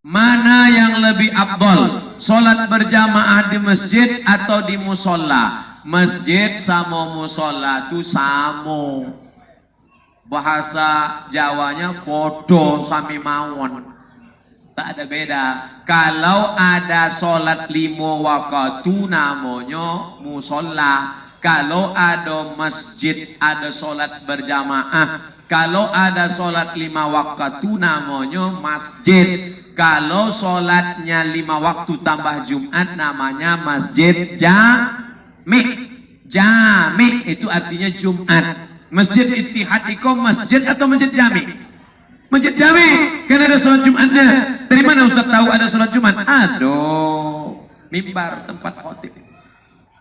Mana yang lebih afdol? Sholat berjamaah di masjid atau di musola? Masjid sama musola itu sama. Bahasa Jawanya podo sami mawon. Tak ada beda. Kalau ada sholat 5 waktu namanya musola. Kalau ada masjid ada sholat berjamaah. Kalau ada sholat 5 waktu namanya masjid. Kalau sholatnya 5 waktu tambah Jumat namanya masjid jami. Jami itu artinya Jumat. Masjid Ittihad Iqom masjid atau masjid jami? Masjid jami. Kan ada sholat Jumatnya. Dari mana Ustaz tahu ada sholat Jumat? Aduh, mimbar tempat khotib.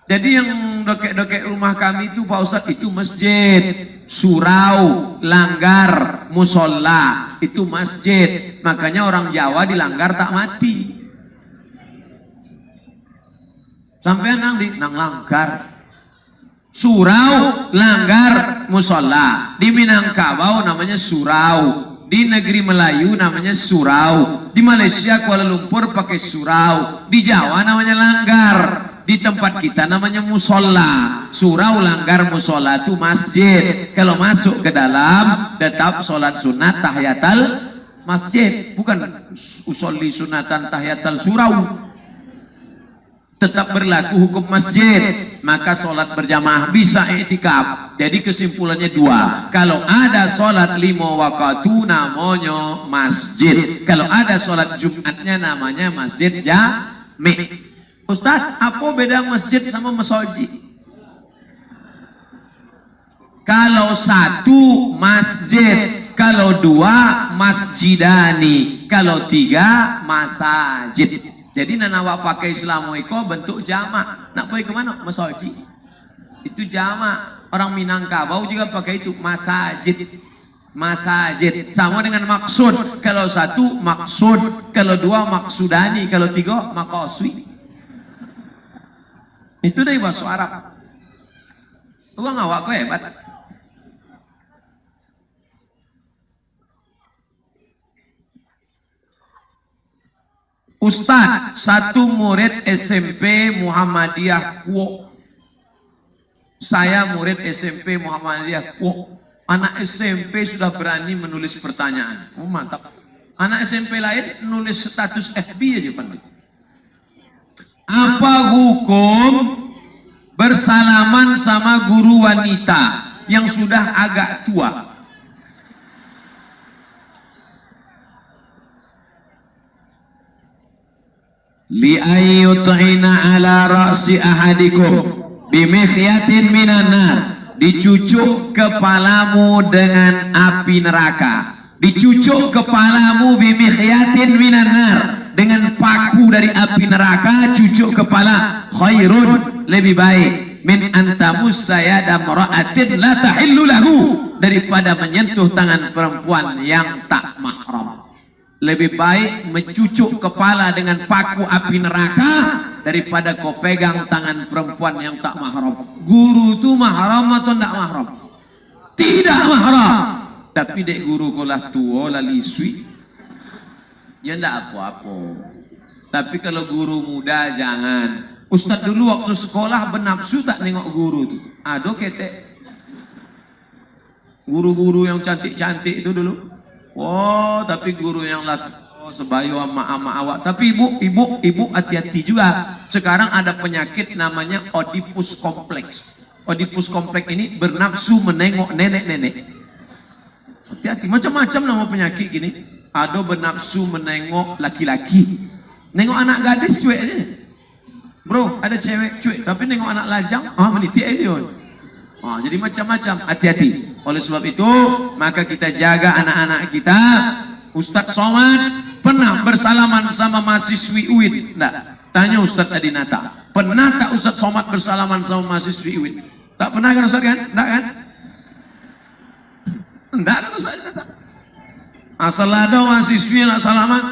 Jadi yang dokek-dokek rumah kami itu Pak Ustaz itu masjid, surau, langgar, musola itu masjid. Makanya orang Jawa dilanggar tak mati. Sampai nang langgar. Surau, langgar, musola. Di Minangkabau namanya surau. Di negeri Melayu namanya surau. Di Malaysia Kuala Lumpur pakai surau. Di Jawa namanya langgar. Di tempat kita namanya musola. Surau, langgar, musola itu masjid. Kalau masuk ke dalam tetap sholat sunat tahiyatul masjid, bukan usolli sunatan tahiyatul surau. Tetap berlaku hukum masjid. Maka sholat berjamaah bisa i'tikaf. Jadi kesimpulannya 2. Kalau ada sholat 5 waktu namanya masjid. Kalau ada sholat Jumatnya namanya masjid jami. Ustaz, apa beda masjid sama masoji? Kalau 1 masjid, kalau 2 masjidani, kalau 3 masajid. Jadi nanawa pakai Islamu iko bentuk jamak. Nak pergi ke mana? Masoji. Itu jamak. Orang Minangkabau juga pakai itu masajid. Masajid sama dengan maksud. Kalau 1 maksud, kalau 2 maksudani, kalau 3 makoswi. Itu dari bahasa Arab. Uang awak kau hebat. Ustaz, 1 murid SMP Muhammadiyah Kuok. Saya murid SMP Muhammadiyah Kuok. Anak SMP sudah berani menulis pertanyaan. Oh mantap. Anak SMP lain nulis status FB aja pandai. Apa hukum bersalaman sama guru wanita yang sudah agak tua? Li ayyut'ina ala ra'si ahadikum bimikhyatin minan nar. Dicucuk kepalamu dengan api neraka. Dicucuk kepalamu bimikhyatin minan nar. Dengan paku dari api neraka cucuk kepala, khairun lebih baik min antamus sayada mar'atin la tahillu lahu, daripada menyentuh tangan perempuan yang tak mahram. Lebih baik mencucuk kepala dengan paku api neraka daripada kau pegang tangan perempuan yang tak mahram. Guru itu mahram atau tak mahram? Tidak mahram. Tapi dek guru kau lah tua lah liswi, ya enggak apa-apa. Tapi kalau guru muda jangan. Ustaz dulu waktu sekolah bernafsu tak nengok guru tuh. Aduh ketek. Guru-guru yang cantik-cantik itu dulu. Oh, tapi guru yang sebayu ama awak. Tapi ibu hati-hati juga. Sekarang ada penyakit namanya Oedipus kompleks. Oedipus kompleks ini bernafsu menengok nenek-nenek. Hati-hati, macam-macam nama penyakit gini. Ada bernafsu menengok laki-laki. Nengok anak gadis cuek aja. Bro, ada cewek cuek, tapi nengok anak lajang, menitik aja. Jadi macam-macam, hati-hati. Oleh sebab itu, maka kita jaga anak-anak kita. Ustadz Somad pernah bersalaman sama mahasiswi UIN? Enggak. Tanya Ustadz Adinata. Pernah tak Ustadz Somad bersalaman sama mahasiswi UIN? Tak pernah kan Ustadz kan? Enggak kan? Enggak kan Ustadz Adinata? Asal ada mahasiswi yang nak salaman.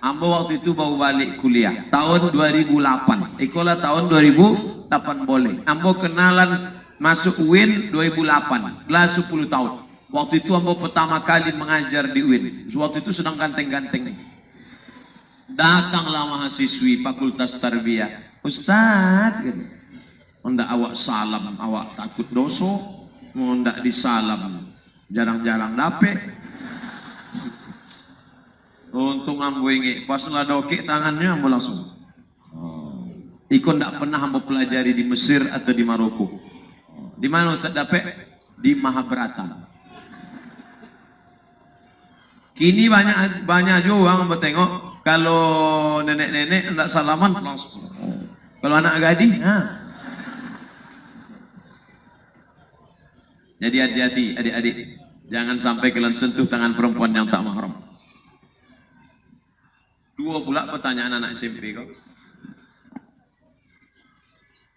Ambo waktu itu baru balik kuliah tahun 2008. Ikolah tahun 2008 boleh. Ambo kenalan masuk UIN 2008. Lah 10 tahun. Waktu itu ambo pertama kali mengajar di UIN. Waktu itu sedang ganteng-ganteng. Datanglah mahasiswi Fakultas Tarbiyah. Ustaz, hendak awak salam, awak takut dosa, hendak disalam, jarang-jarang dapet. Untung ambo inge, pas lah dokek tangannya ambo langsung. Ikut ndak pernah ambo pelajari di Mesir atau di Maroko. Di mana Ustaz dapet? Di Mahabharata. Kini banyak juga orang bertengok kalau nenek-nenek hendak salaman langsung. Kalau anak gadis, Jadi hati-hati adik-adik, jangan sampai kalian sentuh tangan perempuan yang tak mahram. Dua pula pertanyaan anak SMP kok.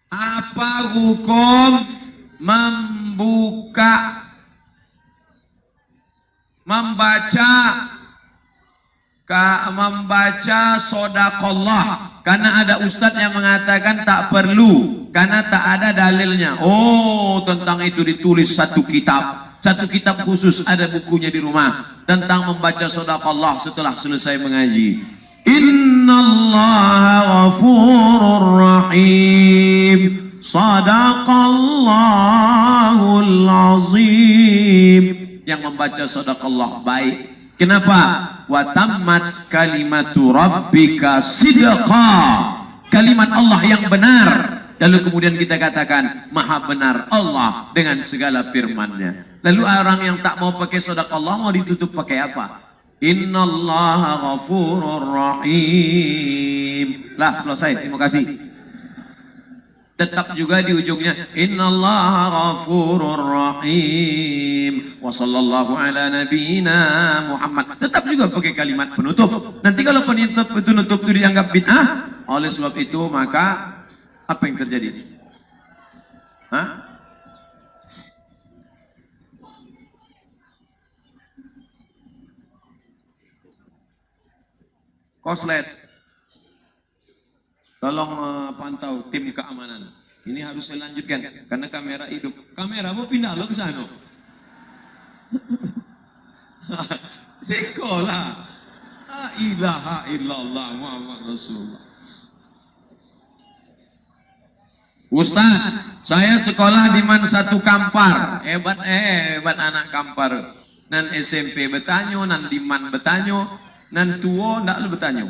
Apa hukum membaca sodaqallah? Karena ada ustadz yang mengatakan tak perlu karena tak ada dalilnya. Oh, tentang itu ditulis satu kitab khusus, ada bukunya di rumah tentang membaca sodaqallah setelah selesai mengaji. Innallaha ghafurur rahim, sadaqallahul azim. Yang membaca sadaqallah baik. Kenapa? Wa tammat kalimatu rabbika sidqa. Kalimat Allah yang benar. Lalu kemudian kita katakan maha benar Allah dengan segala firman-Nya. Lalu orang yang tak mau pakai sadaqallah mau ditutup pakai apa? Innallaha ghafurur rahim. Lah selesai, terima kasih. Tetap juga di ujungnya innallaha ghafurur rahim wa sallallahu ala nabiyyina Muhammad. Tetap juga pakai kalimat penutup. Nanti kalau penutup itu dianggap bid'ah, oleh sebab itu maka apa yang terjadi? Koslet, tolong pantau tim keamanan. Ini harus saya lanjutkan karena kamera hidup. Kamera mau pindah lo ke sana. Sekolah. La ilaha illallah Muhammad Rasulullah. Ustaz, saya sekolah di Man Satu Kampar. Hebat anak Kampar. Nan SMP bertanya, nan di Man bertanya, nan tuo ndak lu bertanya.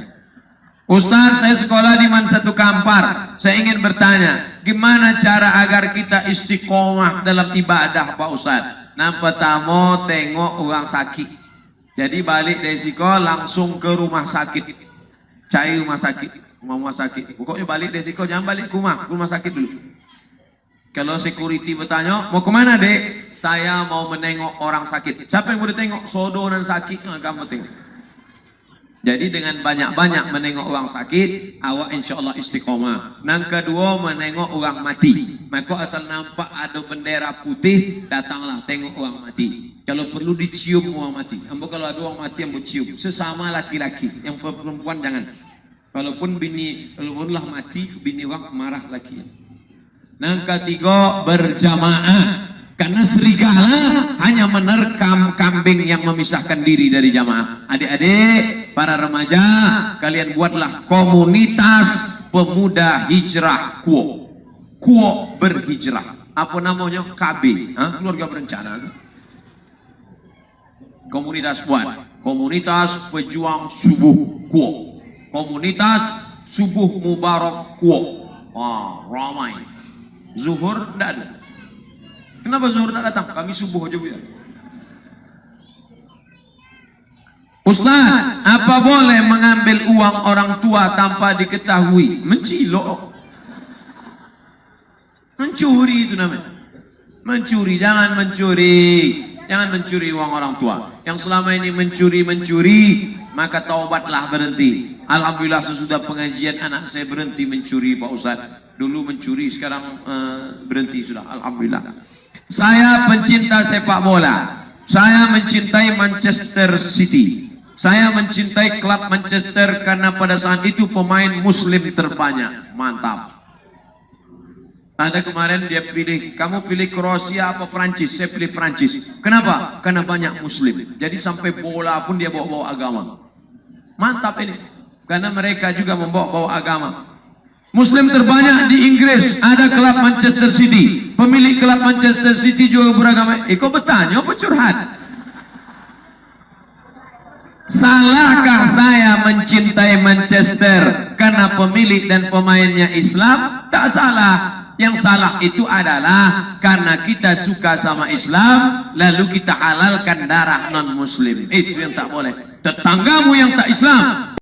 Ustaz, saya sekolah di Man Satu Kampar. Saya ingin bertanya, gimana cara agar kita istiqomah dalam ibadah, Pak Ustaz? Nah, pertama tengok orang sakit. Jadi balik dari sekolah langsung ke rumah sakit. Cari rumah sakit. Rumah sakit. Pokoknya balik dari sekolah jangan balik ke rumah sakit dulu. Kalau security bertanya, mau kemana dek? Saya mau menengok orang sakit. Siapa yang mau ditengok? Sodo dan sakit, kamu tengok. Jadi dengan banyak-banyak menengok orang sakit, awak insya Allah istiqomah. Yang kedua menengok orang mati. Maka asal nampak ada bendera putih, datanglah tengok orang mati. Kalau perlu dicium orang mati. Ambo kalau ada orang mati yang cium. Sesama laki-laki, yang perempuan jangan. Walaupun lah mati, bini orang marah laki. Yang ketiga berjamaah. Karena serigala hanya menerkam kambing yang memisahkan diri dari jamaah. Adik-adik, para remaja, kalian buatlah komunitas pemuda hijrah Kuo. Kuo berhijrah. Apa namanya? KB. Keluarga berencana. Komunitas buat. Komunitas pejuang subuh Kuo. Komunitas subuh mubarak Kuo. Ramai. Zuhur tidak ada. Kenapa zuhur tidak datang? Kami subuh aja bu ya. Ustaz, apa boleh mengambil uang orang tua tanpa diketahui? Mencilok. Mencuri itu namanya. Mencuri, jangan mencuri. Jangan mencuri uang orang tua. Yang selama ini mencuri, maka taubatlah, berhenti. Alhamdulillah sesudah pengajian anak saya berhenti mencuri Pak Ustaz. Dulu mencuri, sekarang berhenti sudah. Alhamdulillah. Saya pencinta sepak bola. Saya mencintai Manchester City. Saya mencintai klub Manchester karena pada saat itu pemain muslim terbanyak. Mantap. Ada kemarin dia pilih, kamu pilih Kroasia apa Prancis? Saya pilih Prancis. Kenapa? Karena banyak muslim. Jadi sampai bola pun dia bawa-bawa agama. Mantap ini. karena mereka juga membawa-bawa agama. Muslim terbanyak di Inggris ada klub Manchester City. Pemilik klub Manchester City juga beragama. Kau bertanya apa curhat? Salahkah saya mencintai Manchester karena pemilik dan pemainnya Islam? Tak salah. Yang salah itu adalah karena kita suka sama Islam, lalu kita halalkan darah non-Muslim. Itu yang tak boleh. Tetanggamu yang tak Islam,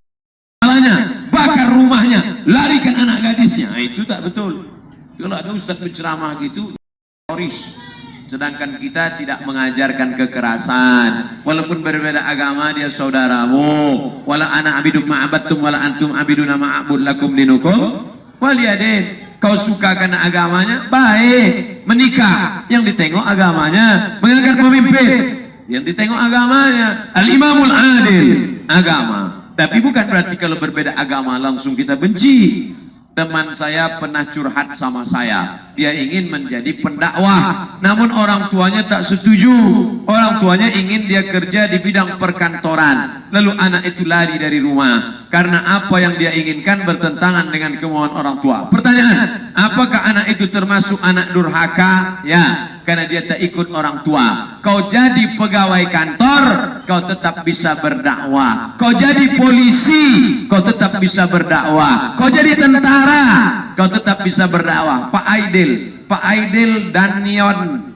salahnya bakar rumahnya, larikan anak gadisnya. Itu tak betul. Kalau ada ustaz berceramah gitu, teroris. Sedangkan kita tidak mengajarkan kekerasan. Walaupun berbeda agama, dia saudaramu. Wala ana abidum ma'abattum wala antum abiduna ma'abud lakum dinukum waliyadin. Kau suka karena agamanya, baik, menikah, yang ditengok agamanya, mengangkat pemimpin, yang ditengok agamanya, al-imamul adil, agama. Tapi bukan berarti kalau berbeda agama langsung kita benci. Teman saya pernah curhat sama saya, dia ingin menjadi pendakwah, namun orang tuanya tak setuju. Orang tuanya ingin dia kerja di bidang perkantoran, lalu anak itu lari dari rumah karena apa yang dia inginkan bertentangan dengan kemauan orang tua. Pertanyaan, apakah anak itu termasuk anak durhaka? Ya, karena dia tak ikut orang tua. Kau jadi pegawai kantor, kau tetap bisa berdakwah. Kau jadi polisi, kau tetap bisa berdakwah. Kau jadi tentara, kau tetap bisa berdakwah. Pak Aidil Danion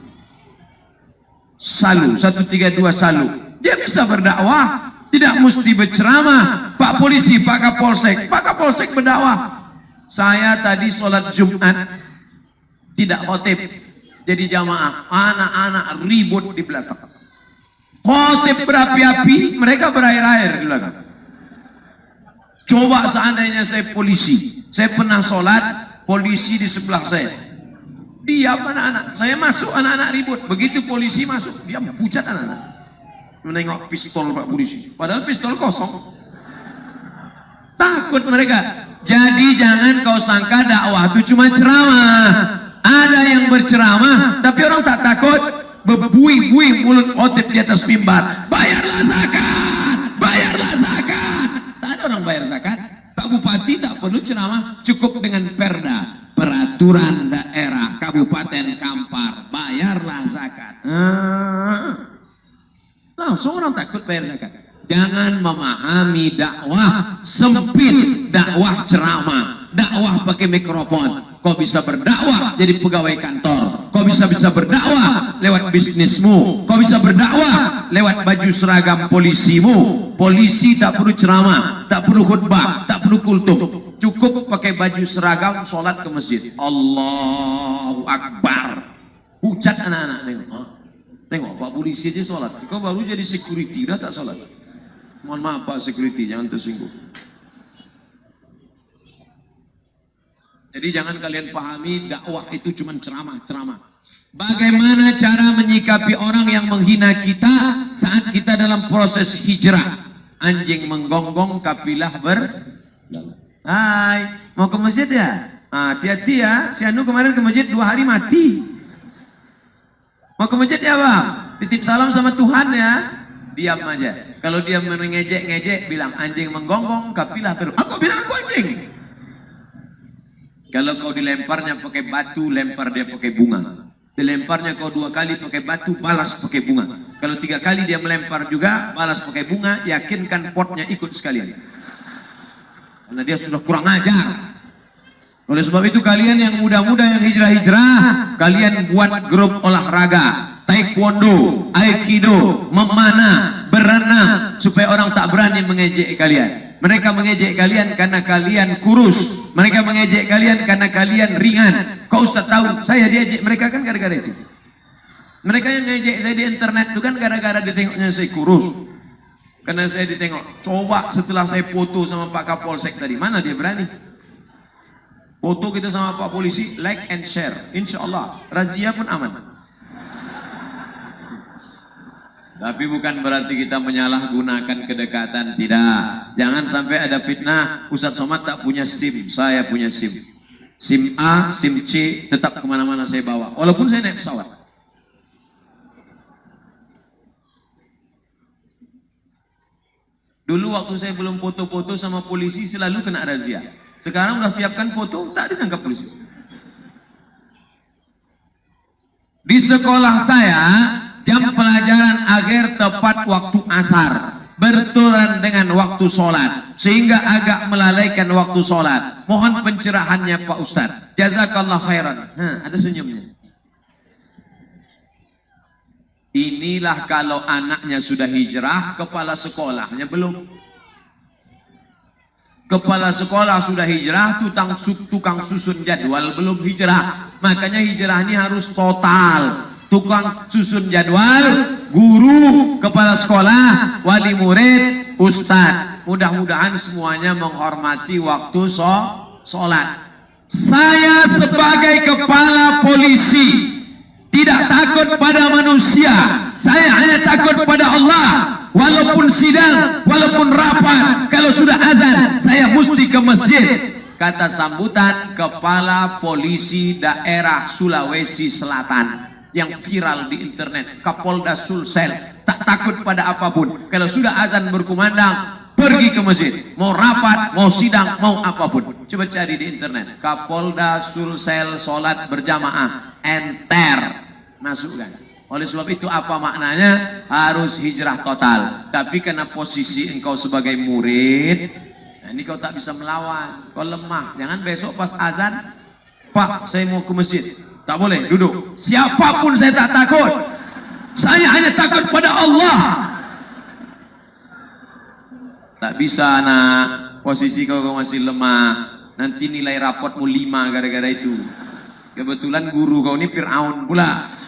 Salu 132 Salu, dia bisa berdakwah, tidak mesti berceramah. Pak polisi, Pak Kapolsek berdakwah. Saya tadi sholat Jumat tidak khotib, jadi jamaah, anak-anak ribut di belakang. Khotib berapi-api, mereka berair-air di belakang. Coba seandainya saya polisi, saya pernah sholat, polisi di sebelah saya, diam anak-anak, saya masuk, anak-anak ribut. Begitu polisi masuk, dia pucat anak-anak, menengok pistol Pak polisi, padahal pistol kosong. Takut mereka. Jadi jangan kau sangka dakwah itu cuma ceramah. Ada yang berceramah tapi orang tak takut, berbuih-buih mulut khotib di atas mimbar, bayarlah zakat, bayarlah zakat. Tak ada orang bayar zakat. Pak Bupati tak perlu ceramah, cukup dengan perda, peraturan daerah Kabupaten Kampar, bayarlah zakat. Langsung orang takut bayar zakat. Jangan memahami dakwah sempit, dakwah ceramah, dakwah pakai mikrofon. Kau bisa berdakwah jadi pegawai kantor, kau bisa berdakwah lewat bisnismu, kau bisa berdakwah lewat baju seragam polisimu. Polisi tak perlu ceramah, tak perlu khutbah, tak perlu kultum, cukup pakai baju seragam, sholat ke masjid. Allahu Akbar. Pucat anak-anak, tengok Pak polisi aja sholat, kau baru jadi security dah tak sholat. Mohon maaf Pak security, jangan tersinggung. Jadi jangan kalian pahami dakwah itu cuma ceramah-ceramah. Bagaimana cara menyikapi orang yang menghina kita saat kita dalam proses hijrah? Anjing menggonggong, kafilah berlalu. Hai, mau ke masjid ya? Hati-hati ya, si Anu kemarin ke masjid 2 hari mati. Mau ke masjid ya Bang? Titip salam sama Tuhan ya. Diam aja. Kalau dia mengejek-ngejek, bilang anjing menggonggong, kafilah berlalu. Aku bilang aku anjing. Kalau kau dilemparnya pakai batu, lempar dia pakai bunga. Dilemparnya kau 2 kali pakai batu, balas pakai bunga. Kalau 3 kali dia melempar juga, balas pakai bunga, yakinkan potnya ikut sekalian. Karena dia sudah kurang ajar. Oleh sebab itu kalian yang muda-muda yang hijrah-hijrah, kalian buat grup olahraga, taekwondo, aikido, memanah, berenang, supaya orang tak berani mengejek kalian. Mereka mengejek kalian karena kalian kurus. Mereka mengejek kalian karena kalian ringan. Kau Ustaz tahu, saya diejek mereka kan gara-gara itu. Mereka yang ngejek saya di internet itu kan gara-gara ditengoknya saya kurus. Karena saya ditengok. Coba setelah saya foto sama Pak Kapolsek tadi, mana dia berani? Foto kita sama Pak Polisi, like and share. Insya Allah, razia pun aman. Tapi bukan berarti kita menyalahgunakan kedekatan, tidak. Jangan sampai ada fitnah, Ustaz Somad tak punya SIM, saya punya SIM. SIM A, SIM C, tetap kemana-mana saya bawa. Walaupun saya naik pesawat. Dulu waktu saya belum foto-foto sama polisi selalu kena razia. Sekarang udah siapkan foto, tak ditangkap polisi. Di sekolah saya, jam pelajaran akhir tepat waktu asar, berturan dengan waktu sholat, sehingga agak melalaikan waktu sholat. Mohon pencerahannya Pak Ustadz. Jazakallah khairan. Ada senyumnya. Inilah kalau anaknya sudah hijrah, kepala sekolahnya belum. Kepala sekolah sudah hijrah, tukang susun jadwal belum hijrah. Makanya hijrah ini harus total. Tukang susun jadwal, guru, kepala sekolah, wali murid, ustadz. Mudah-mudahan semuanya menghormati waktu sholat. Saya sebagai kepala polisi tidak takut pada manusia, saya hanya takut pada Allah. Walaupun sidang, walaupun rapat, kalau sudah azan, saya mesti ke masjid. Kata sambutan Kepala Polisi Daerah Sulawesi Selatan yang viral di internet, Kapolda Sulsel, tak takut pada apapun. Kalau sudah azan berkumandang, pergi ke masjid. Mau rapat, mau sidang, mau apapun. Coba cari di internet, Kapolda Sulsel sholat berjamaah, enter, masukkan. Oleh sebab itu apa maknanya? Harus hijrah total. Tapi karena posisi engkau sebagai murid, nah ini kau tak bisa melawan, kau lemah. Jangan besok pas azan, Pak saya mau ke masjid, tak boleh, duduk. Siapapun saya tak takut, saya hanya takut pada Allah. Tak bisa nak, posisi kau masih lemah. Nanti nilai rapotmu 5 gara-gara itu. Kebetulan guru kau ini Fir'aun pula.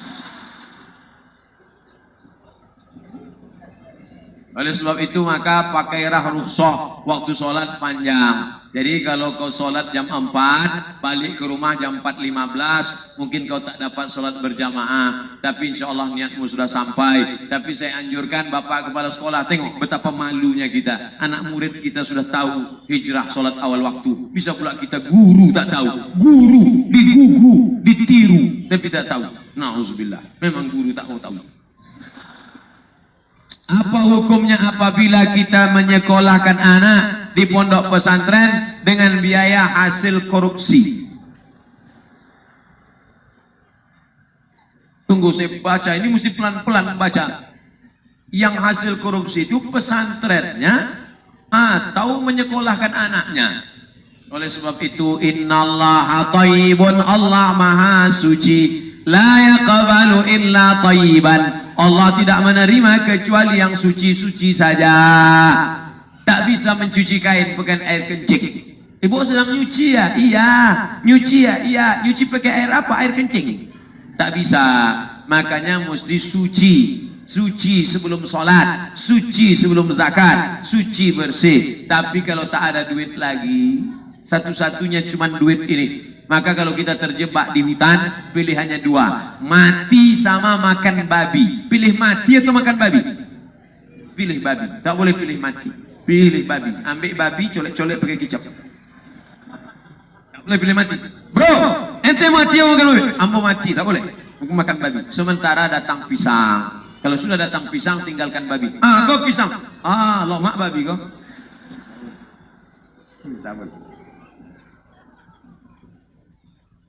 Oleh sebab itu maka pakailah rukhsah waktu sholat panjang. Jadi kalau kau sholat jam 4, balik ke rumah jam 4.15, mungkin kau tak dapat sholat berjamaah. Tapi insya Allah niatmu sudah sampai. Tapi saya anjurkan Bapak Kepala Sekolah, tengok betapa malunya kita. Anak murid kita sudah tahu hijrah sholat awal waktu. Bisa pula kita guru tak tahu. Guru digugu, ditiru, tapi tak tahu. Na'udzubillah, memang guru tak mau tahu. Apa hukumnya apabila kita menyekolahkan anak di pondok pesantren dengan biaya hasil korupsi? Tunggu saya baca, ini mesti pelan-pelan baca. Yang hasil korupsi itu pesantrennya atau menyekolahkan anaknya. Oleh sebab itu innallaha thayyibun, Allah maha suci, la yaqbalu illa thayyiban. Allah tidak menerima kecuali yang suci-suci saja. Tak bisa mencuci kain pakai air kencing. Ibu sedang nyuci ya? Iya. Nyuci ya? Iya. Nyuci pakai air apa? Air kencing. Tak bisa. Makanya mesti suci. Suci sebelum sholat, suci sebelum zakat, suci bersih. Tapi kalau tak ada duit lagi, satu-satunya cuma duit ini. Maka kalau kita terjebak di hutan, pilihannya 2. Mati sama makan babi. Pilih mati atau makan babi? Pilih babi. Tak boleh pilih mati. Pilih babi. Ambil babi, colek-colek pakai kicap. Tak boleh pilih mati. Bro, ente mati atau makan babi? Ambo mati, tak boleh. Aku makan babi. Sementara datang pisang. Kalau sudah datang pisang, tinggalkan babi. Kau pisang. Lomak babi kau. Tak boleh.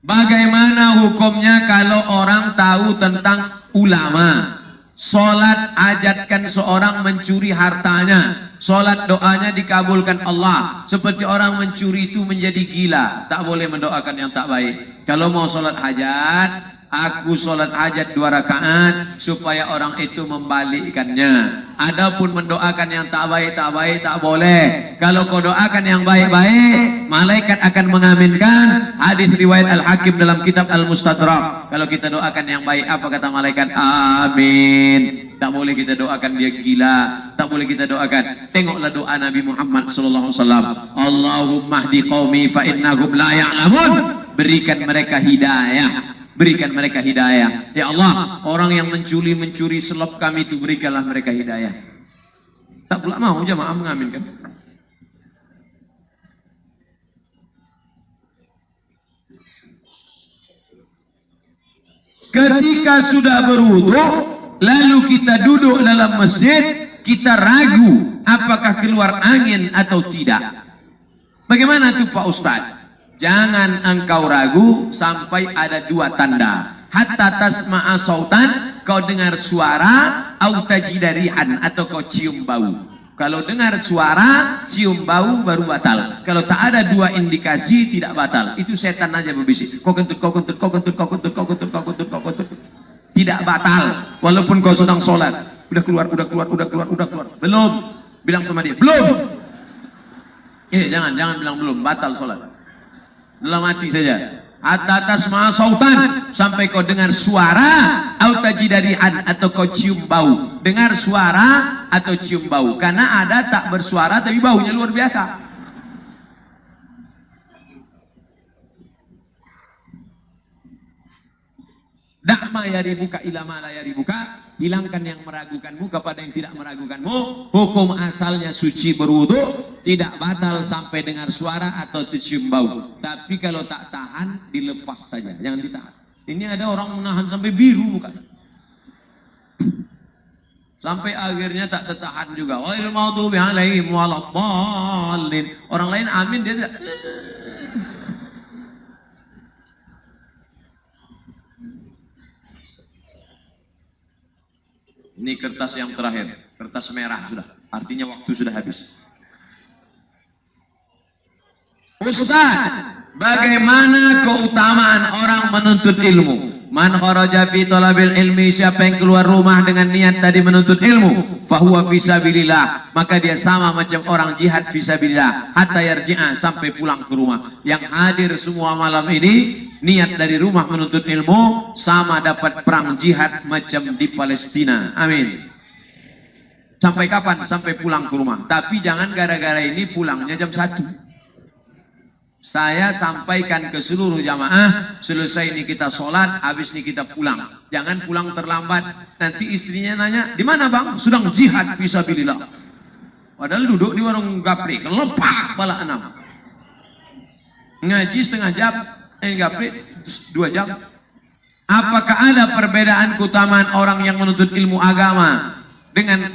Bagaimana hukumnya kalau orang tahu tentang ulama? Sholat ajatkan seorang mencuri hartanya, sholat doanya dikabulkan Allah. Seperti orang mencuri itu menjadi gila, tak boleh mendoakan yang tak baik. Kalau mau sholat hajat, aku sholat hajat 2 rakaat supaya orang itu membalikkannya. Adapun mendoakan yang tak baik tak boleh. Kalau kau doakan yang baik-baik, malaikat akan mengaminkan. Hadis riwayat Al-Hakim dalam kitab Al-Mustadrak. Kalau kita doakan yang baik, apa kata malaikat? Amin. Tak boleh kita doakan dia gila, tak boleh kita doakan. Tengoklah doa Nabi Muhammad sallallahu alaihi wasallam. Allahumma hdi qaumi fa innahum la ya'lamun. Berikan mereka hidayah. Berikan mereka hidayah. Ya Allah, orang yang mencuri selop kami itu berikanlah mereka hidayah. Tak pula mau jamaah mengaminkan. Ketika sudah berwudu, lalu kita duduk dalam masjid, kita ragu apakah keluar angin atau tidak? Bagaimana tuh Pak Ustadz? Jangan engkau ragu sampai ada dua tanda. Hatta tasma'a sautan, kau dengar suara, au tajidarihan, atau kau cium bau. Kalau dengar suara, cium bau baru batal. Kalau tak ada dua indikasi tidak batal. Itu setan aja berbisik. Kau kentut, kau kentut, kau kentut, kau kentut, kau kentut, kau kentut, kau kentut. Tidak batal. Walaupun kau sedang sholat. Udah keluar, udah keluar, udah keluar, udah keluar. Belum. Bilang sama dia, belum. Jangan bilang belum. Batal sholat. Dalam hati saja. Hatta tasma'a sautan, sampai kau dengar suara, au tajidarihan, atau kau cium bau. Dengar suara atau cium bau. Karena ada tak bersuara tapi baunya luar biasa. Da'ma yaribuka ila ma la yaribuka, hilangkan yang meragukanmu kepada yang tidak meragukanmu. Hukum asalnya suci berwudu, tidak batal sampai dengar suara atau tercium bau. Tapi kalau tak tahan, dilepas saja, jangan ditahan. Ini ada orang menahan sampai biru muka, sampai akhirnya tak tertahan juga. Ghairil maghdubi alaihim waladdallin. Orang lain amin, dia tidak. Ini kertas yang terakhir, kertas merah sudah. Artinya waktu sudah habis. Ustaz, bagaimana keutamaan orang menuntut ilmu? Man kharaja fi talabil ilmi, siapa yang keluar rumah dengan niat tadi menuntut ilmu, fahuwa fi sabilillah, maka dia sama macam orang jihad fi sabilillah hatta yarji'a, sampai pulang ke rumah. Yang hadir semua malam ini niat dari rumah menuntut ilmu sama dapat perang jihad macam di Palestina. Amin. Sampai kapan? Sampai pulang ke rumah. Tapi jangan gara-gara ini pulangnya jam 1. Saya sampaikan ke seluruh jamaah, selesai ini kita sholat, habis ini kita pulang. Jangan pulang terlambat. Nanti istrinya nanya, di mana bang? Sedang jihad fisabilillah. Padahal duduk di warung gapri, kelepak bala 6. Ngaji setengah jam, gapri 2 jam. Apakah ada perbedaan keutamaan orang yang menuntut ilmu agama dengan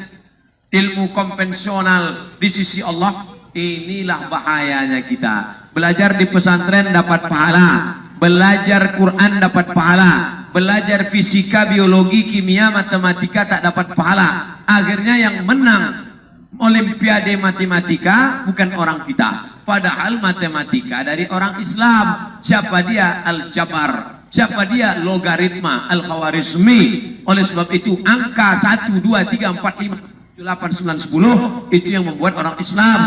ilmu konvensional di sisi Allah? Inilah bahayanya kita. Belajar di pesantren dapat pahala, belajar Quran dapat pahala, belajar fisika, biologi, kimia, matematika tak dapat pahala. Akhirnya yang menang Olimpiade matematika bukan orang kita, padahal matematika dari orang Islam. Siapa dia? Al-Jabar. Siapa dia? Logaritma, Al-Khawarizmi. Oleh sebab itu angka 1, 2, 3, 4, 5, 8, 9, 10 itu yang membuat orang Islam.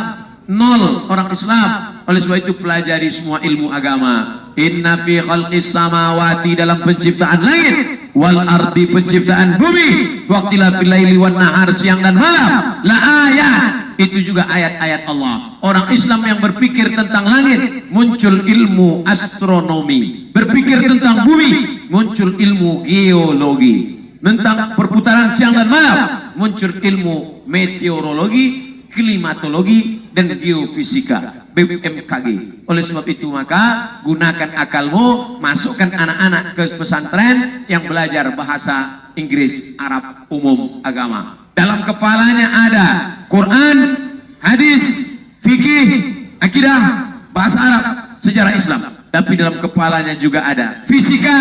0 orang Islam. Oleh sebab itu pelajari semua ilmu agama. Inna fi khalqis samawati, dalam penciptaan langit, wal ardi, penciptaan bumi, waqtilafil laili wan nahar, siang dan malam, la ayat, itu juga ayat-ayat Allah. Orang Islam yang berpikir tentang langit, muncul ilmu astronomi. Berpikir tentang bumi, muncul ilmu geologi. Tentang perputaran siang dan malam, muncul ilmu meteorologi, klimatologi, dan geofisika, BMKG. Oleh sebab itu maka gunakan akalmu, masukkan anak-anak ke pesantren yang belajar bahasa Inggris, Arab, umum, agama. Dalam kepalanya ada Quran, hadis, fikih, akidah, bahasa Arab, sejarah Islam. Tapi dalam kepalanya juga ada fisika,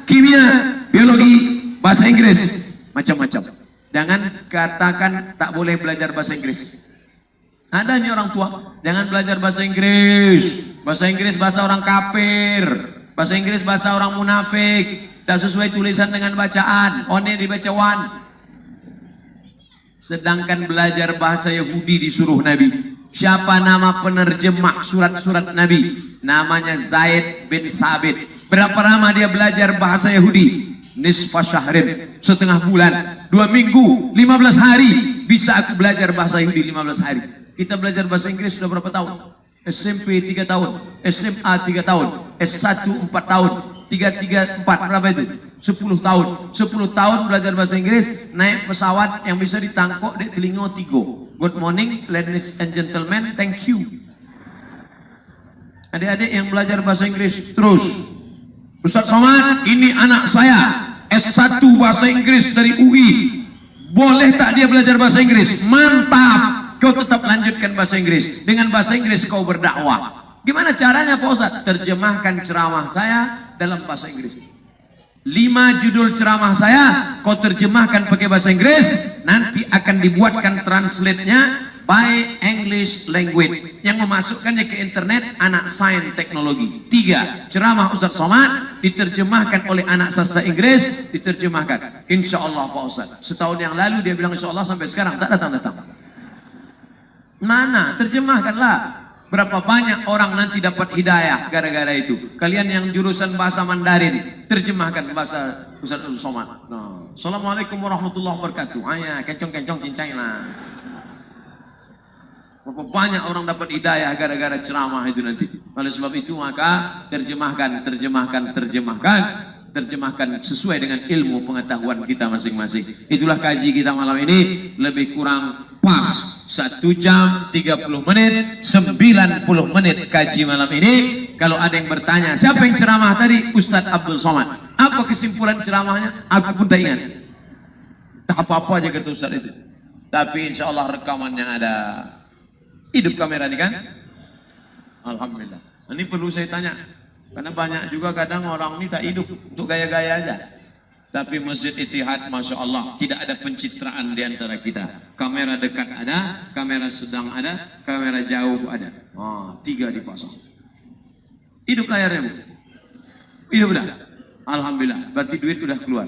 kimia, biologi, bahasa Inggris, macam-macam. Jangan katakan tak boleh belajar bahasa Inggris. Ada nih orang tua, jangan belajar bahasa Inggris. Bahasa Inggris bahasa orang kafir, bahasa Inggris bahasa orang munafik, tak sesuai tulisan dengan bacaan. One dibaca one. Sedangkan belajar bahasa Yahudi disuruh Nabi. Siapa nama penerjemah surat-surat Nabi? Namanya Zaid bin Sabit. Berapa lama dia belajar bahasa Yahudi? Nisfa syahrin, setengah bulan, 2 minggu, 15 hari. Bisa aku belajar bahasa Yahudi 15 hari. Kita belajar bahasa Inggris sudah berapa tahun? SMP 3 tahun, SMA 3 tahun, S1 4 tahun, 3 4 berapa itu? 10 tahun. 10 tahun belajar bahasa Inggris, naik pesawat yang bisa ditangkok di telinga 3. Good morning ladies and gentlemen, thank you. Adik-adik yang belajar bahasa Inggris terus, Ustaz Somad, ini anak saya S1 bahasa Inggris dari UI. Boleh tak dia belajar bahasa Inggris? Mantap. kau tetap lanjutkan bahasa Inggris. Dengan bahasa Inggris kau berdakwah. Gimana caranya Pak Ustadz? Terjemahkan ceramah saya dalam bahasa Inggris. 5 judul ceramah saya kau terjemahkan pakai bahasa Inggris, nanti akan dibuatkan translate-nya by English language yang memasukkannya ke internet anak sains teknologi. 3 ceramah Ustadz Somad diterjemahkan oleh anak sastra Inggris, diterjemahkan. Insya Allah Pak Ustadz, setahun yang lalu dia bilang insya Allah, sampai sekarang tak datang-datang. Mana? Terjemahkanlah. Berapa banyak orang nanti dapat hidayah gara-gara itu. Kalian yang jurusan bahasa Mandarin, terjemahkan bahasa Ustaz Somad. Nah, Assalamualaikum warahmatullahi wabarakatuh. Ayah, kencong-kencong cincai lah. Berapa banyak orang dapat hidayah gara-gara ceramah itu nanti. Oleh sebab itu maka terjemahkan sesuai dengan ilmu pengetahuan kita masing-masing. Itulah kaji kita malam ini, lebih kurang pas 1 jam 30 menit, 90 menit kaji malam ini. Kalau ada yang bertanya, siapa yang ceramah tadi? Ustadz Abdul Somad. Apa kesimpulan ceramahnya? Aku pun tak ingat. Tak apa-apa aja kata Ustadz itu. Tapi insya Allah rekamannya ada. Hidup kamera ini kan? Alhamdulillah. Ini perlu saya tanya. Karena banyak juga kadang orang ini tak hidup untuk gaya-gaya aja. Tapi Masjid Ittihad, Masya Allah, tidak ada pencitraan di antara kita. Kamera dekat ada, kamera sedang ada, kamera jauh ada. 3 dipasang. Hidup layarnya, Bu. Hidup udah. Alhamdulillah, berarti duit udah keluar.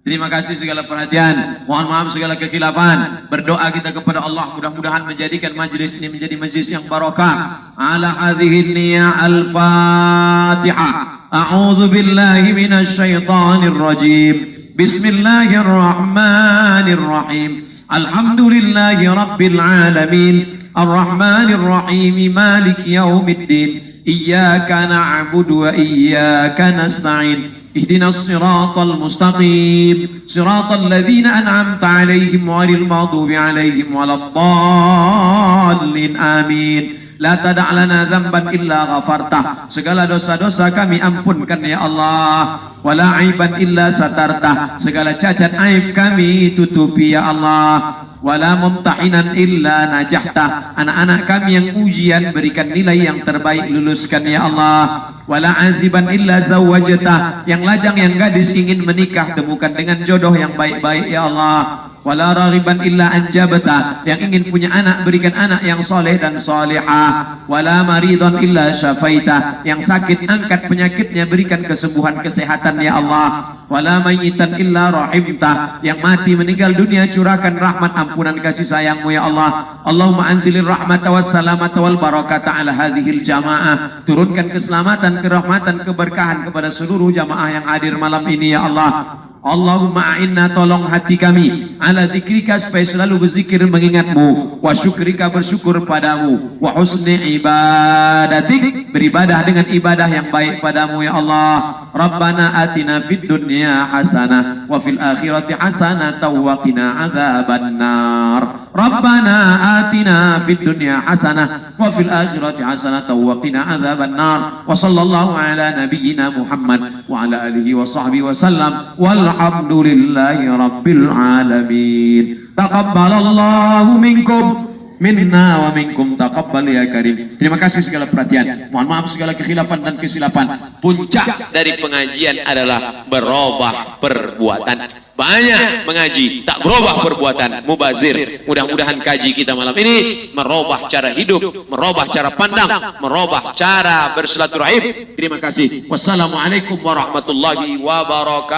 Terima kasih segala perhatian. Mohon maaf segala kekhilafan. Berdoa kita kepada Allah mudah-mudahan menjadikan majlis ini menjadi majlis yang barakah. Ala hadhihi niyah al-Fatihah. A'udzu billahi minasy syaithanir rajim. Bismillahirrahmanirrahim. Alhamdulillahi rabbil alamin. Arrahmanir rahim. Maliki yaumiddin. Iyyaka na'budu wa iyyaka nasta'in. اهدنا الصراط المستقيم صراط الذين أنعمت عليهم غير المغضوب عليهم ولا الضالين آمين لا تدع لنا ذنبا إلا غفرته segala dosa-dosa kami ampunkan ya Allah wala aiban illa satartah segala cacat aib kami tutupi ya Allah wala mumtahinan illa najahta anak-anak kami yang ujian berikan nilai yang terbaik luluskan ya Allah wala aziban illa zawwajta yang lajang yang gadis ingin menikah temukan dengan jodoh yang baik-baik ya Allah wala raghiban illa anjabta yang ingin punya anak berikan anak yang soleh dan solehah wala maridon illa syafaita yang sakit angkat penyakitnya berikan kesembuhan kesehatan ya Allah wala mayyitan illa rahimta yang mati meninggal dunia curahkan rahmat ampunan kasih sayangmu ya Allah Allahumma anzilir rahmata wassalamata wal barakata ala hadhil jamaah turunkan keselamatan kerahmatan keberkahan kepada seluruh jamaah yang hadir malam ini ya Allah Allahumma a'inna tolong hati kami ala zikrika supaya selalu berzikir mengingatmu wa syukrika bersyukur padamu wa husni ibadatik beribadah dengan ibadah yang baik padamu ya Allah Rabbana atina fid dunya hasanah wa fil akhirati hasanah wa qina adzabannar Rabbana atina fid dunya hasanah wa fil akhirati hasanah wa qina adzabannar wa sallallahu ala nabiyyina Muhammad wa ala alihi wa sahbihi wa sallam walhamdulillahi rabbil alamin taqabbalallahu minkum minna wa minkum taqabbal ya karim. Terima kasih segala perhatian. Mohon maaf segala kekhilafan dan kesilapan. Puncak dari pengajian adalah berubah perbuatan. Banyak mengaji, tak berubah perbuatan, mubazir. Mudah-mudahan kaji kita malam ini merubah cara hidup, merubah cara pandang, merubah cara bersilaturahim. Terima kasih. Wassalamualaikum warahmatullahi wabarakatuh.